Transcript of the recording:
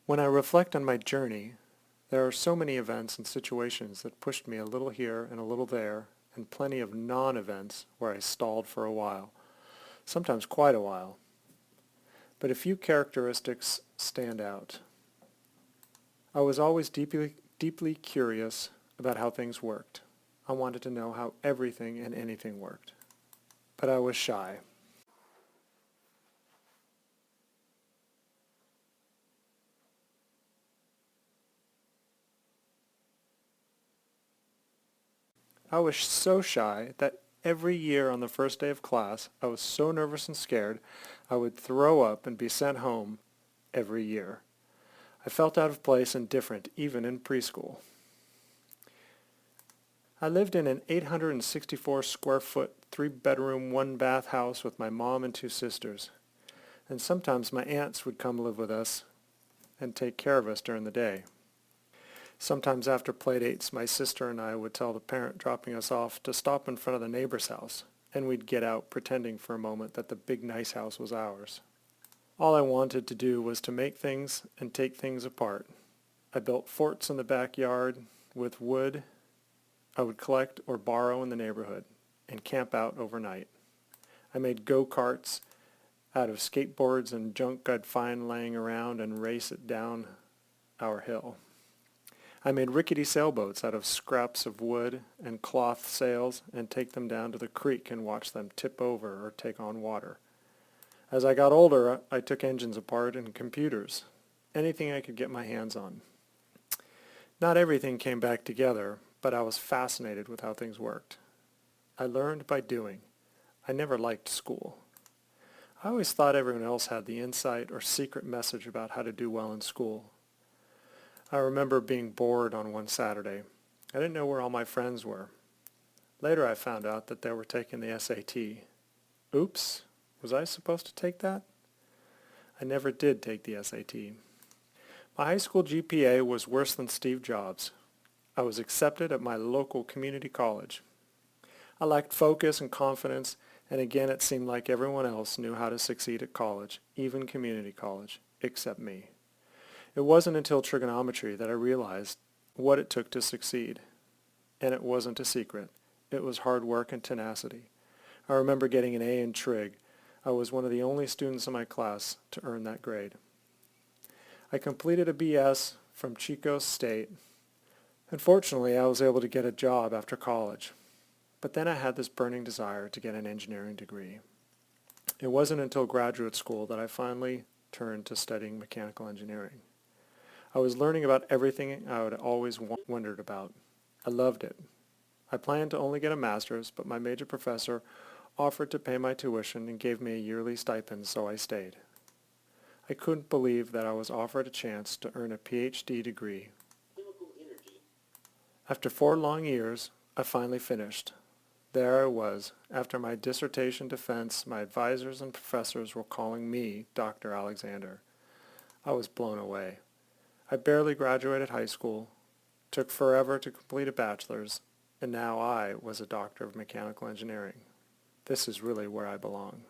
When I reflect on my journey, there are so many events and situations that pushed me a little here and a little there, and plenty of non-events where I stalled for a while, sometimes quite a while. But a few characteristics stand out. I was always deeply curious about how things worked. I wanted to know how everything and anything worked. But I was shy. I was so shy that every year on the first day of class, I was so nervous and scared, I would throw up and be sent home every year. I felt out of place and different even in preschool. I lived in an 864 square foot, 3-bedroom, 1-bath house with my mom and 2 sisters. And sometimes my aunts would come live with us and take care of us during the day. Sometimes after play dates, my sister and I would tell the parent dropping us off to stop in front of the neighbor's house, and we'd get out pretending for a moment that the big nice house was ours. All I wanted to do was to make things and take things apart. I built forts in the backyard with wood I would collect or borrow in the neighborhood and camp out overnight. I made go-karts out of skateboards and junk I'd find laying around and race it down our hill. I made rickety sailboats out of scraps of wood and cloth sails and take them down to the creek and watch them tip over or take on water. As I got older, I took engines apart and computers, anything I could get my hands on. Not everything came back together, but I was fascinated with how things worked. I learned by doing. I never liked school. I always thought everyone else had the insight or secret message about how to do well in school. I remember being bored on one Saturday. I didn't know where all my friends were. Later I found out that they were taking the SAT. Oops, was I supposed to take that? I never did take the SAT. My high school GPA was worse than Steve Jobs. I was accepted at my local community college. I lacked focus and confidence, and again it seemed like everyone else knew how to succeed at college, even community college, except me. It wasn't until trigonometry that I realized what it took to succeed. And it wasn't a secret. It was hard work and tenacity. I remember getting an A in trig. I was one of the only students in my class to earn that grade. I completed a BS from Chico State. Unfortunately, I was able to get a job after college. But then I had this burning desire to get an engineering degree. It wasn't until graduate school that I finally turned to studying mechanical engineering. I was learning about everything I had always wondered about. I loved it. I planned to only get a master's, but my major professor offered to pay my tuition and gave me a yearly stipend, so I stayed. I couldn't believe that I was offered a chance to earn a PhD degree. After 4 long years, I finally finished. There I was. After my dissertation defense, my advisors and professors were calling me Dr. Alexander. I was blown away. I barely graduated high school, took forever to complete a bachelor's, and now I was a doctor of mechanical engineering. This is really where I belong.